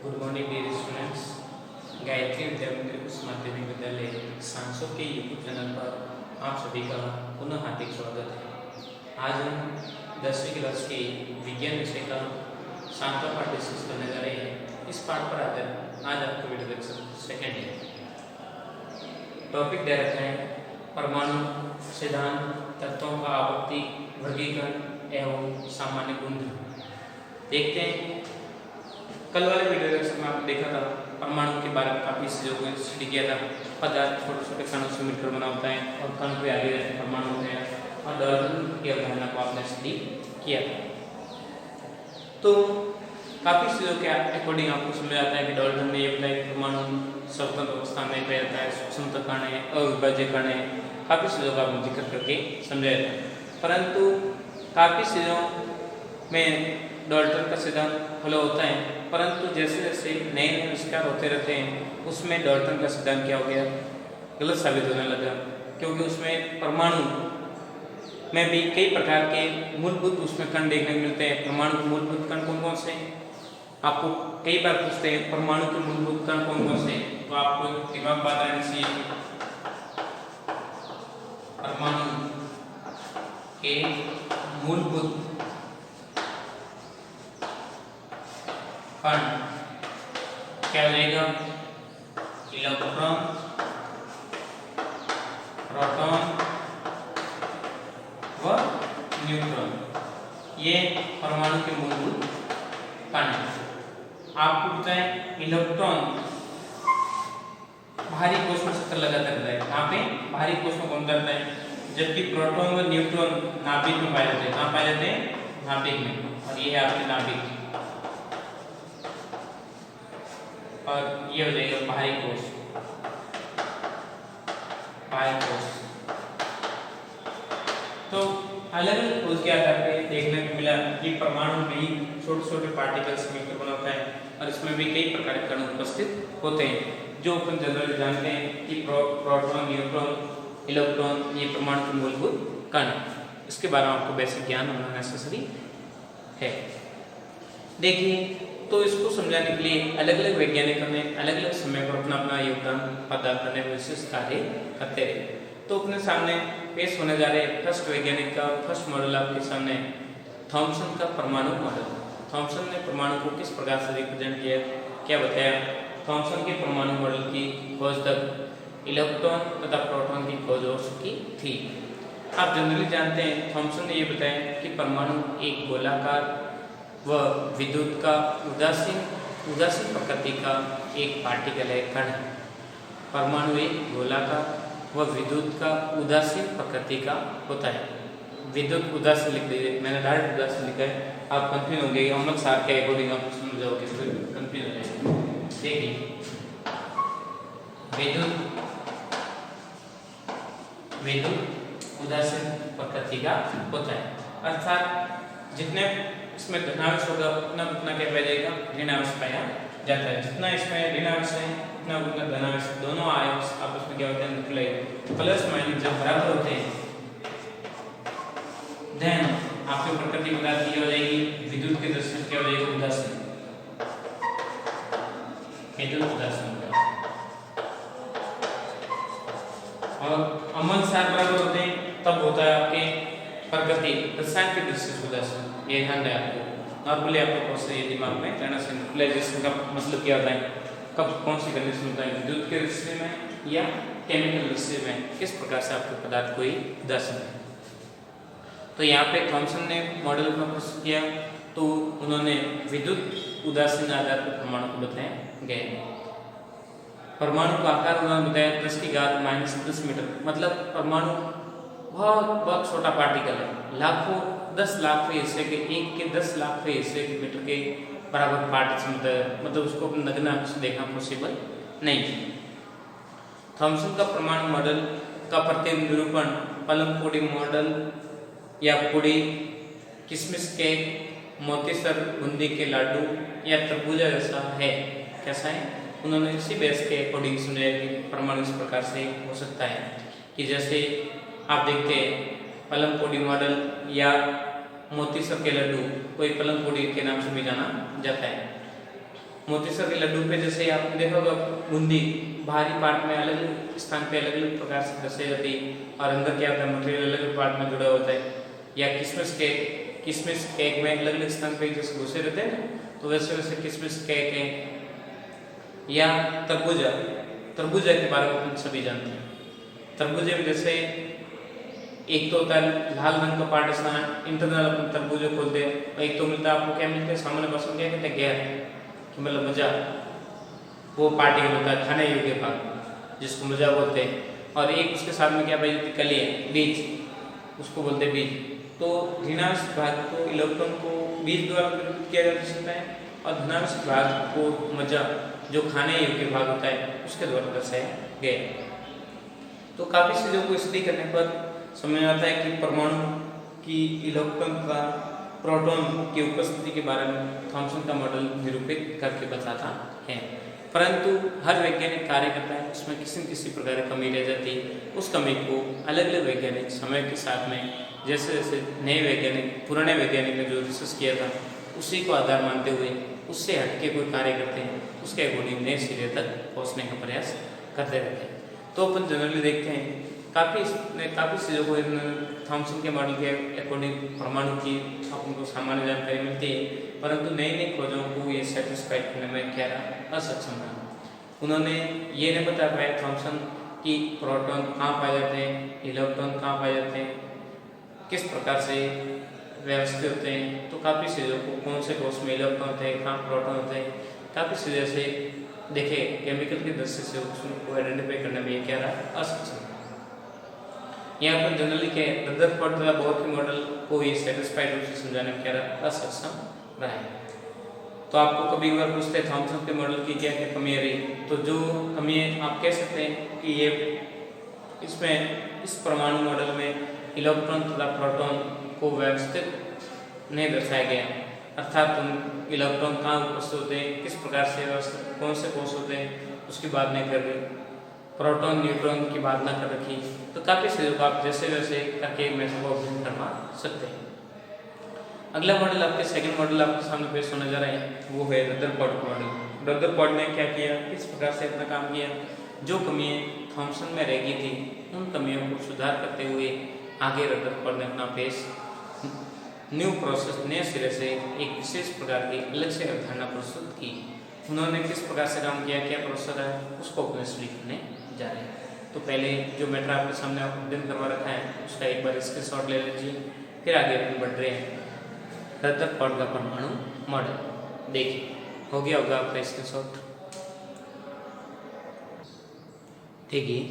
Good morning dear students. Gayatri Vidyamandir उच्च माध्यमिक विद्यालय सांसो के यूट्यूब चैनल पर आप सभी का पुनः हार्दिक स्वागत है। आज हम 10वीं क्लास के विज्ञान विषय का 7वां पाठ डिस्कस करने जा रहे हैं। इस पाठ पर आधारित आज आपको वीडियो लेक्चर सेकेंड है। टॉपिक दे रखा है परमाणु सिद्धांत, तत्वों का आपत्ति, वर्गीकरण एवं सामान्य गुण। देखते हैं, कल वाले वीडियो लेक्चर में आपने देखा था परमाणु के बारे में काफी चीजों को स्टडी किया था। पदार्थ छोटे छोटे कणों से मिलकर बना होता है और कण पे आगे परमाणु होते हैं और डाल्टन की अवधारणा को आपने स्टडी किया था। तो काफी चीजों के अकॉर्डिंग आपको समझ आता है कि डाल्टन ने ये बताया कि परमाणु स्वतंत्र अवस्था में पाया जाता है, सूक्ष्म कण है, अविभाज्य कण है, काफी चीजों का आपने जिक्र करके समझाया था। परंतु काफी चीजों में डाल्टन का सिद्धांत फॉलो होता है, परंतु जैसे जैसे नए नए आविष्कार होते रहते हैं उसमें डाल्टन का सिद्धांत क्या हो गया, गलत साबित होने लगा। क्योंकि उसमें परमाणु में भी कई प्रकार के मूलभूत उसमें कण देखने को मिलते हैं। परमाणु के मूलभूत कण कौन कौन से हैं, आपको कई बार पूछते हैं परमाणु के मूलभूत कण कौन कौन से, तो आपको दिमाग बात आनी चाहिए परमाणु के मूलभूत कण क्या हो जाएगा, इलेक्ट्रॉन, प्रोटॉन व न्यूट्रॉन। ये परमाणु के मूलभूत कण हैं। आपको पता है इलेक्ट्रॉन बाहरी कोश में चक्कर लगाता रहता है, कहाँ पे, बाहरी कोश में घूमता रहता है, जबकि प्रोटॉन व न्यूट्रॉन नाभिक में पाए जाते हैं। कहाँ पाए जाते हैं, नाभिक में, और ये है आपके नाभिक, और ये हो जाएगा बाहरी कोश, बाहरी कोश। तो अलग अलग खोज के आधार पर देखने को मिला कि परमाणु भी छोटे छोटे पार्टिकल्स मिलकर बना होता है और इसमें भी कई प्रकार के कण उपस्थित होते हैं, जो अपन जनरली जानते हैं कि प्रोटॉन, न्यूट्रॉन, इलेक्ट्रॉन, ये परमाणु के मूलभूत कण। इसके बारे में आपको बेसिक ज्ञान होना नेसेसरी है। देखिए, तो इसको समझाने के लिए अलग अलग वैज्ञानिकों ने अलग अलग समय पर अपना अपना योगदान अदा करने में विशेष कार्य करते रहे। तो अपने सामने पेश होने जा रहे फर्स्ट वैज्ञानिक का फर्स्ट मॉडल आपके सामने थॉमसन का परमाणु मॉडल। थॉमसन ने परमाणु को किस प्रकार से रिप्रेजेंट किया, क्या बताया। थॉमसन के परमाणु मॉडल की खोज तक इलेक्ट्रॉन तथा प्रोटॉन की खोज हो चुकी थी। आप जनरली जानते हैं थॉमसन ने यह बताया कि परमाणु एक गोलाकार व विद्युत का उदासीन प्रकृति का एक पार्टिकल है, कण है। परमाणु एक गोलाकार व विद्युत का उदासीन प्रकृति का होता है। विद्युत उदासीन लिख दीजिए, मैंने डायरेक्ट उदासीन लिखा है, आप कंफ्यूज हो गए, अहमद साहब के अकॉर्डिंग आप समझोगे फिर कंफ्यूज हो जाएगा। देखिए, विद्युत उदासीन प्रकृति का होता है, अर्थात जितने इसमें धनावेश होगा उतना उतना क्या पाया जाएगा, ऋणावेश पाया जाता है। जितना इसमें ऋणावेश है उतना उतना धनावेश, दोनों आवेश आपस में क्या होते हैं, प्लस माइनस जब बराबर होते हैं देन आपकी प्रकृति पदार्थ की हो जाएगी विद्युत के दृष्टि से क्या हो जाएगा, उदासीन, विद्युत उदासीन। और अमल सार बराबर होते हैं तब होता है आपके प्रकृति रसायन की दृष्टि से उदासीन। ये ध्यान दें आपको, नॉर्मली आपको कौन ये दिमाग में रहना चाहिए। न्यूट्रलाइजेशन का मतलब क्या होता है, कब कौन सी कंडीशन होता है, विद्युत के दृष्टि में या केमिकल दृष्टि में, किस प्रकार से आपके पदार्थ कोई उदासीन है। तो यहाँ पे थॉमसन ने मॉडल में प्रस्तुत किया, तो उन्होंने विद्युत उदासीन आधार पर परमाणु को बताया गया। परमाणु का आकार उन्होंने बताया 10⁻⁻10 मीटर, मतलब परमाणु बहुत बहुत छोटा पार्टिकल है, लाखों 10 लाखवें हिस्से के 1 के 10 लाखवें हिस्से के मीटर के बराबर पार्टिकल, मतलब उसको नग्न आंख से देखना पॉसिबल नहीं। थॉमसन का परमाणु मॉडल का प्रतिनिधि निरूपण पलम पुडिंग मॉडल या पुडी, किशमिश केक, मोतीसर बूंदी के लाडू या तरबूजा जैसा है। कैसा है, उन्होंने इसी बेस के अकॉर्डिंग समझाया कि परमाणु इस प्रकार से हो सकता है कि जैसे आप देखते हैं पलम पुडी मॉडल या मोतीसर के लड्डू, कोई पलम पुडी के नाम से भी जाना जाता है। मोतीसर के लड्डू पे जैसे आपने देखा होगा बूंदी बाहरी पार्ट में अलग अलग स्थान पे अलग अलग प्रकार से दर्शाई जाती है और अंदर क्या होता है मटेरियल अलग अलग पार्ट में जुड़ा होता है। या किशमिश केक में अलग अलग स्थान पे जैसे घुसे रहते हैं ना, तो वैसे वैसे किशमिश केक है। या तरबूजा के बारे में हम सभी जानते हैं। तरबूजे में जैसे एक तो होता है लाल रंग का पार्ट इसका इंटरनल अपन तरबूजे खोलते हैं, और एक तो मिलता है आपको क्या मिलता है सामान्य भाषा में क्या कहते हैं गैर, मतलब मजा, वो पार्टिकल होता है खाने योग्य भाग जिसको मजा बोलते हैं। और एक उसके साथ में क्या पाई जाती है कली है, बीज, उसको बोलते हैं बीज। तो ऋणांश भाग को इलेक्ट्रॉन को बीज द्वारा प्रयुक्त किया जा सकता है और धनांश भाग को मजा जो खाने योग्य भाग होता है उसके द्वारा दर्शाया गया। तो काफ़ी चीज़ों को स्टडी करने पर समझ आता है कि परमाणु की इलेक्ट्रॉन तथा प्रोटॉन की उपस्थिति के बारे में थॉमसन का मॉडल निरूपित करके बताता है। परंतु हर वैज्ञानिक कार्य करता है उसमें किसी न किसी प्रकार की कमी रह जाती है। उस कमी को अलग अलग वैज्ञानिक समय के साथ में जैसे जैसे नए वैज्ञानिक पुराने वैज्ञानिक ने जो रिसर्च किया था उसी को आधार मानते हुए उससे हटके कोई कार्य करते हैं, उसके अकॉर्डिंग नए सिरे तक पहुँचने का प्रयास करते रहते हैं। तो अपन जनरली देखते हैं काफ़ी चीज़ों को थॉमसन के मॉडल के अकॉर्डिंग परमाणु की अपन को सामान्य जानकारी मिलती है, परंतु नई नई खोजों को ये सेटिस्फाइड करने में क्या रहा असक्षम रहा। उन्होंने ये नहीं बता पाया थॉमसन कि प्रोटॉन कहाँ पाए जाते हैं, इलेक्ट्रॉन कहाँ पाए जाते हैं, किस प्रकार से व्यवस्थित होते हैं। तो काफ़ी चीज़ों को कौन से कोर्स में इलेक्ट्रॉन होते हैं, कहाँ प्रोटॉन होते हैं, काफ़ी चीज़ें से देखे केमिकल की दृष्टि से उसको आइडेंटिफाई करने में ये क्या रहा असक्षम। यहाँ पर जनरली क्या रदरफोर्ड तथा बोर के मॉडल को ये सेटिस्फाइड रूप से समझाने में क्या रहा असक्षम रहा है। तो आपको कभी बार पूछते हैं थॉमसन के मॉडल की क्या क्या कमियाँ रही, तो जो कमी आप कह सकते हैं कि ये इसमें इस परमाणु मॉडल में इलेक्ट्रॉन तथा प्रोटॉन को व्यवस्थित नहीं दर्शाया गया, अर्थात इलेक्ट्रॉन कहाँ उपस्थित होते हैं, किस प्रकार से व्यवस्थित कौन से कोष होते हैं उसकी बात नहीं कर रही, प्रोटॉन न्यूट्रॉन की बात ना कर रखी। तो काफ़ी चीज़ों को आप जैसे वैसे करके मैथड को अध्ययन करवा सकते हैं। अगला मॉडल आपके सेकंड मॉडल आपके सामने पेश होने जा रहे हैं, वो है रदरफोर्ड मॉडल। रदरफोर्ड ने क्या किया, किस प्रकार से अपना काम किया, जो कमियाँ थॉमसन में रह गई थी उन कमियों को सुधार करते हुए आगे रदरफोर्ड ने अपना पेश न्यू प्रोसेस नए सिरे से एक विशेष प्रकार की अलग से अवधारणा प्रस्तुत की। उन्होंने किस प्रकार से काम किया, क्या प्रोसेस है, उसको अपने स्टडी करने जा रहे हैं। तो पहले जो मैटर आपके सामने अध्ययन करवा रखा है उसका एक बार स्क्रीनशॉट ले लीजिए, फिर आगे अपन बढ़ रहे हैं। रदरफोर्ड का परमाणु मॉडल देखिए, हो गया होगा आपका स्क्रीनशॉट। देखिए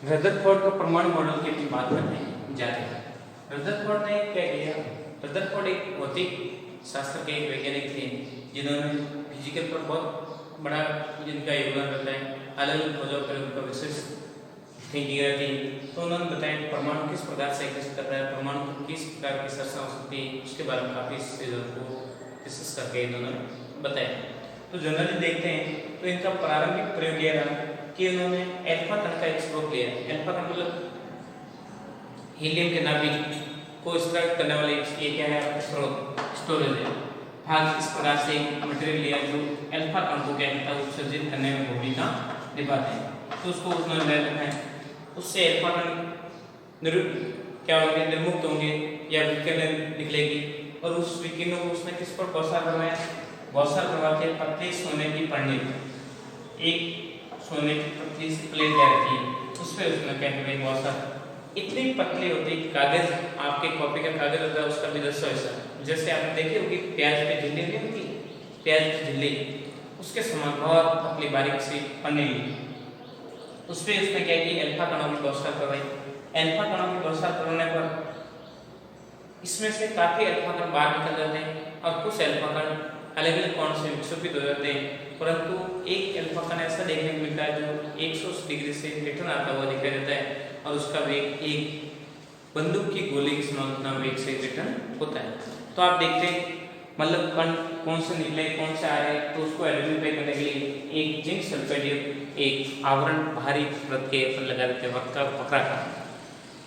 रदरफोर्ड का परमाणु मॉडल की अपनी बात करने जा रहे हैं। रदरफोर्ड ने क्या किया, रदरफोर्ड एक भौतिक शास्त्र के एक वैज्ञानिक थे जिन्होंने फिजिकल पर बहुत बड़ा जिनका योगदान रहता है, अलग अलग खोजों पर उनका विशेष थिंकिंग रहती है। तो उन्होंने बताया परमाणु किस प्रकार से एग्जिस्ट करता है, परमाणु पर किस प्रकार की चर्चा हो सकती है, उसके बारे में काफ़ी चीज़ों को डिस्कस करके इन्होंने बताया। तो जनरली देखते हैं तो इनका प्रारंभिक प्रयोग यह रहा कि उन्होंने एल्फा कण का एक्सप्लोर किया। एल्फा कण मतलब हीलियम के नाभिक को एक्सट्रैक्ट करने वाले ये क्या है स्टोरेज है भाग। इस प्रकार से मटेरियल लिया जो एल्फा कण को क्या कहता है उत्सर्जित करने में भूमिका निभाते हैं, तो उसको उन्होंने ले रखा है। उससे एल्फा कण क्या होंगे, निर्मुक्त होंगे या विकिरण निकलेगी और उस विकिरणों को उसने किस पर बौछार करवाया, बौछार करवा के पतली सोने की पन्नी, एक सोने की पतली सी प्लेट क्या रहती है उस पर उसने क्या करवाई बौछार। इतनी पतली होती है कि कागज आपके कॉपी का कागज होता है उसका भी 10 हिस्सा, जैसे आपने देखी होगी प्याज पे झिल्ली नहीं होती, प्याज की झिल्ली उसके समान बहुत पतली बारीक सी पन्नी ली, उस पर उसने क्या की एल्फा कणों की बौछार करवाई। एल्फा कणों की बौछार करने पर इसमें से काफी एल्फा कण बाहर निकल जाते हैं और कुछ एल्फा कण अलग अलग कोण से विक्षेपित हो जाते हैं, परंतु एक एल्फा कण ऐसा देखने को मिलता है जो 180 डिग्री से रिटर्न आता हुआ दिखाई देता है और उसका वेग एक बंदूक की गोली के समान उतना वेग से रिटर्न होता है। तो आप देखते हैं मतलब कण कौन से निकले कौन से आ रहे हैं, तो उसको आइडेंटिफाई करने के लिए एक जिंक सल्फेट एक आवरण भारी परत के अपन लगा देते हैं,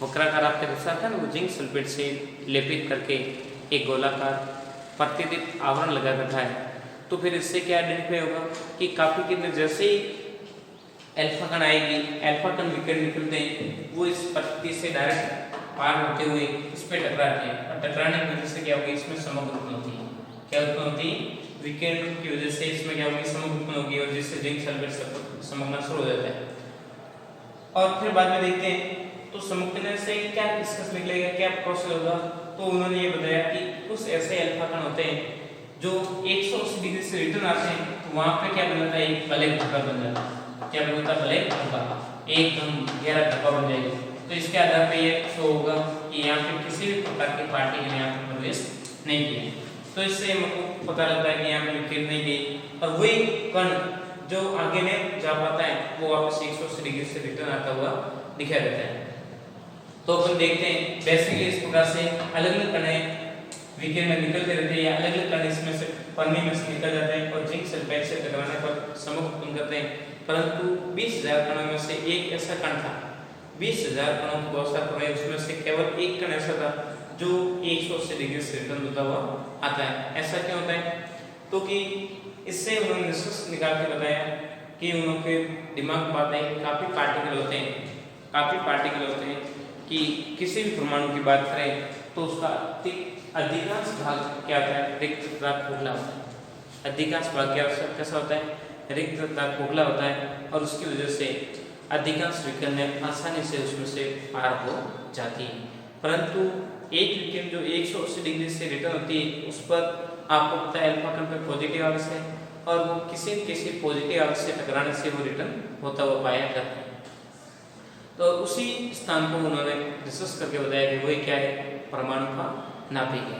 वक्राकार आपके दूसरा था ना, वो जिंक सल्फेट से लेपित करके एक गोलाकार प्रतिदित आवरण लगा रखा है तो फिर इससे क्या आइडेंटिफाई होगा कि काफी किरण जैसे ही अल्फा कण आएगी, अल्फा कण विकिरण निकलते हैं वो इस पत्ती से डायरेक्ट पार होते हुए इस पे टकराते हैं और टकराने की वजह से क्या होगी, इसमें समग्र उत्पन्न होती है। क्या उत्पन्न होती है? विकिरण की वजह से इसमें क्या होगी, समग्र उत्पन्न होगी और जिससे जिंक सल्फेट समगना शुरू हो जाता है। और फिर बाद में देखते हैं तो समूहन से क्या डिस्कस निकलेगा, क्या प्रोसेस होगा। तो उन्होंने ये बताया कि कुछ ऐसे अल्फा कण होते हैं जो 180 डिग्री से रिटर्न आते हैं, तो वहां पे क्या बन जाता है, एक ब्लैक धब्बा बन जाता है। क्या बन जाता है? ब्लैक धब्बा, एकदम गहरा धब्बा बन जाएगा। तो इसके आधार पे ये शो होगा कि यहाँ पे किसी भी प्रकार की पार्टिकल यहाँ पे प्रवेश नहीं किए। तो इससे हमको पता लगता है कि यहाँ पे विकिरण नहीं गई और वही कण जो आगे नहीं जा पाता है वो वापस 180 डिग्री से रिटर्न आता हुआ दिखाई देता है। तो अपन देखते हैं बेसिकली इस प्रकार से अलग अलग कण विकिरण में निकलते रहते हैं या अलग अलग कण इसमें से पन्नी में से निकल जाते हैं और जिंक सल्फेट से टकराने पर समूह उत्पन्न करते हैं। परंतु 20,000 कणों में से एक ऐसा कण था, 20,000 कणों की बहुत सारे कण, उसमें से केवल एक कण ऐसा था जो 180 डिग्री से रिटर्न होता हुआ आता है। ऐसा क्यों होता है? तो कि इससे उन्होंने निष्कर्ष निकाल के बताया कि उनके दिमाग में बात आई काफी पार्टिकल होते हैं कि किसी भी परमाणु की बात करें तो उसका अधिकांश भाग क्या होता है, रिक्त तथा खोखला होता है। अधिकांश भाग कैसा होता है, रिक्त तथा खोखला होता है और उसकी वजह से अधिकांश विकिरण आसानी से उसमें से पार हो जाती है। परंतु एक विकिरण जो 180 डिग्री से रिटर्न होती है उस पर आपको पता है अल्फा कण पे पॉजिटिव आवेश है और वो किसी पॉजिटिव आवेश से टकराने से वो रिटर्न होता हुआ पाया जाता है। तो उसी स्थान को उन्होंने डिस्कस करके बताया कि वही क्या है, परमाणु का नाभिक है।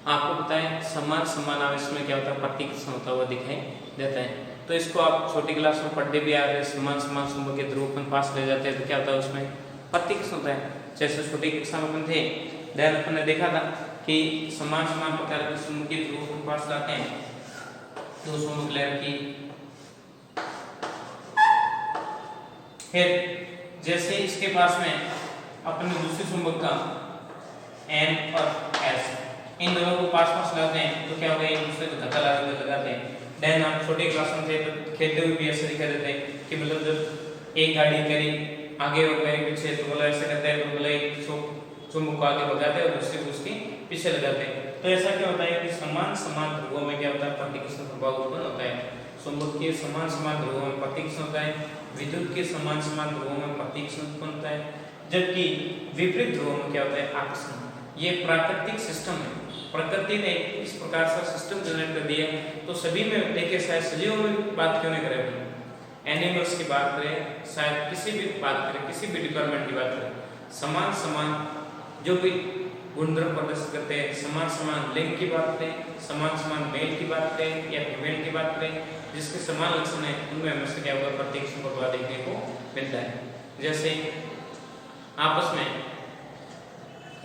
आपको पता है समान आवेश में क्या होता है, प्रतिकर्षण होता हुआ दिखाई देता है। तो इसको आप छोटी क्लास में पढ़ते भी आ रहे, समान चुंबक के ध्रुव अपन पास ले जाते हैं तो क्या होता है उसमें प्रतिकर्षण होता है। जैसे छोटी कक्षा में अपन थे ध्यान अपन ने देखा था कि समान प्रकार के चुंबकीय ध्रुव अपन पास लाते हैं, दो चुंबक लेयर की, फिर जैसे इसके पास में अपने दूसरे चुंबक का N और S इन दोनों को पास लाते हैं तो क्या होगा, एक दूसरे को धक्का लगाते हैं। देन आप छोटे क्लास में थे तो खेलते हुए भी ऐसे दिखा देते हैं कि मतलब जब एक गाड़ी मेरी आगे और मेरे पीछे तो बोला ऐसे करते हैं तो बोला एक चुंबक को आगे भगाते हैं और दूसरे को उसके पीछे लगाते हैं। तो ऐसा क्या होता है कि समान ध्रुवों में क्या होता है, प्रतिकर्षण प्रभाव उत्पन्न होता है। चुंबक के समान ध्रुवों में प्रतिकर्षण होता है, विद्युत के समान ध्रुवों में प्रतिकर्षण उत्पन्न होता है, जबकि विपरीत ध्रुवों में क्या होता है, आकर्षण। ये प्राकृतिक सिस्टम है, प्रकृति ने इस प्रकार का सिस्टम जनरेट कर दिया। तो सभी में देखिए, शायद सजीवों में बात क्यों नहीं करें, एनिमल्स की बात करें, शायद किसी भी बात करें, किसी भी डिपार्टमेंट की बात करें, समान जो भी गुणधर्म प्रदर्शित करते हैं, समान लिंग की बात करें, समान मेल की बात करें या फीमेल की बात करें, जिसके समान लक्षण है उनमें हमेशा क्या होगा, प्रतिकर्षण प्रभाव देखने को मिलता है। जैसे आपस में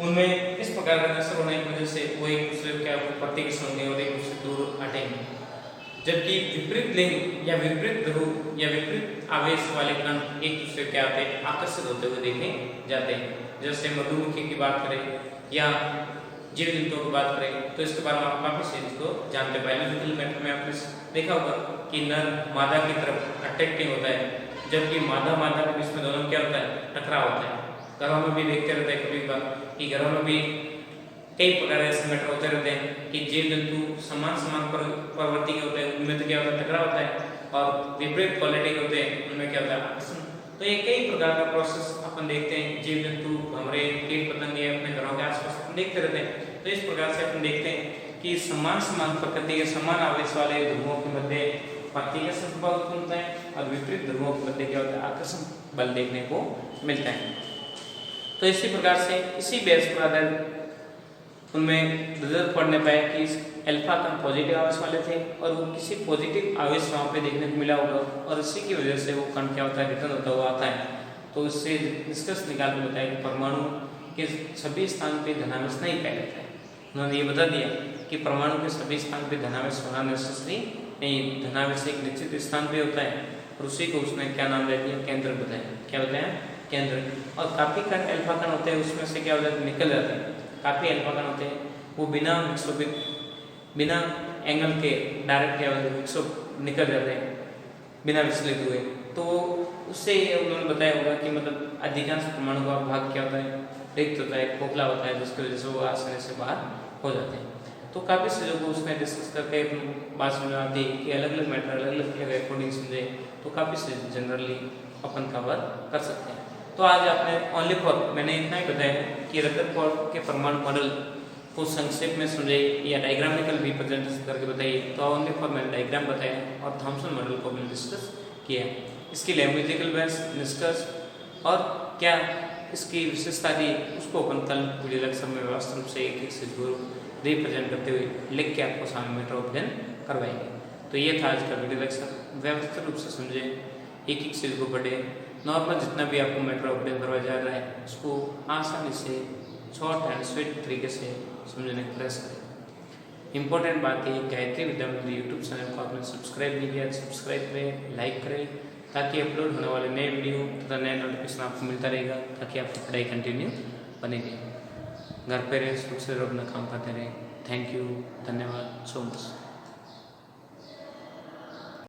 उनमें इस प्रकार का नशर होने की वजह से वो एक दूसरे को क्या प्रतिकर्षण होंगे और एक दूसरे दूर हटेंगे। जबकि विपरीत लिंग या विपरीत ध्रुव या विपरीत आवेश वाले कण एक दूसरे क्या होते हैं, आकर्षित होते हुए देखे जाते हैं। जैसे मधुमक्खी की बात करें या जीव जंतुओं की बात करें तो इसके बारे में आप काफी चीज को जानते हैं। बायोलॉजिकल मैटर में आपने देखा होगा कि नर मादा की तरफ अट्रैक्टिव होता है, जबकि मादा के बीच में दोनों क्या होता है, टकराव होता है। घरों में भी देखते रहते हैं कभी बार कि घरों में भी कई प्रकार ऐसे मैटर होते रहते हैं कि जीव जंतु समान प्रवृत्ति के होते हैं, उनमें तो क्या होता है, टकराव होता है, और विपरीत क्वालिटी के होते हैं उनमें क्या होता है, आकर्षण। तो ये कई प्रकार का प्रोसेस अपन देखते हैं, जीव जंतु भंवरे कीट पतंगे अपने घरों के आसपास अपन देखते रहते हैं। तो इस प्रकार से अपन देखते हैं कि समान प्रकृति के समान आवेश वाले ध्रुवों के मध्य प्रतिकर्षण प्रभाव उत्पन्न होता है और विपरीत ध्रुवों के मध्य क्या होता है, आकर्षण बल देखने को मिलता है। तो इसी प्रकार से इसी बेस पर आधारित उनमें रिजल्ट पढ़ने पाए कि अल्फा कण पॉजिटिव आवेश वाले थे और वो किसी पॉजिटिव आवेश वहाँ पे देखने को मिला होगा और इसी की वजह से वो कण क्या होता है, रिटर्न होता हुआ आता है। तो इससे निष्कर्ष निकाल के बताया कि परमाणु के सभी स्थान पे धनावेश नहीं पाया जाता है। उन्होंने ये बता दिया कि परमाणु के सभी स्थान पे धनावेश होना नेसेसरी नहीं, धनावेश एक निश्चित स्थान पे होता है और उसी को उसने क्या नाम दे दिया, केंद्र बताया। क्या बताया, केंद्र। और काफी कण अल्फा कण होते हैं, उसमें से क्या हो जाता है, निकल जाते हैं। काफी अल्फा कण होते हैं वो बिना एंगल के डायरेक्ट या विक्षोभ निकल जाते हैं बिना विचलित हुए। तो उससे उन्होंने बताया होगा कि मतलब अधिकांश परमाणु का भाग क्या होता है, रिक्त होता है, खोखला होता है, जिसकी वजह से वो आसानी से बाहर हो जाते हैं। तो काफ़ी चीज़ों को उसमें डिस्कस करके बात समझ में आती है कि अलग अलग मैटर अलग अलग अकॉर्डिंग समझे तो काफ़ी चीज़ जनरली अपन कवर कर सकते हैं। तो आज आपने ओनली फॉर मैंने इतना ही बताया कि रदरफोर्ड के परमाणु मॉडल को संक्षेप में समझे या डायग्रामिकल रिप्रेजेंटेशन करके बताइए। तो ओनली फॉर मैंने डायग्राम बताया और थॉमसन मॉडल को हमने डिस्कस किया। इसकी लैंग्वेजिकल बेस निष्कर्ष और क्या इसकी विशेषता थी उसको अपन कल वीडियो लेक्चर में व्यवस्थित रूप से एक से जो रिप्रेजेंट करते हुए लिख के आपको सामने मैटर ऑफ देन करवाएंगे। तो ये था आज का वीडियो लेक्चर। व्यवस्थित रूप से समझे, एक एक चीज़ को पढ़े, नॉर्मल जितना भी आपको मैटर ऑफ देन करवाया जा रहा है उसको आसानी से शॉर्ट एंड स्वीट तरीके से समझने का प्रयास करें। इंपॉर्टेंट बात है, गायत्री विद्या मंदिर यूट्यूब चैनल को आपने सब्सक्राइब नहीं किया, सब्सक्राइब करें, लाइक करें, ताकि अपलोड होने वाले नए वीडियो तथा नए नोटिफिकेशन आपको मिलता रहेगा, ताकि आपकी पढ़ाई कंटिन्यू बनेगी। घर पे रहें, सुख से अपना काम करते रहें। थैंक यू, धन्यवाद सो मच।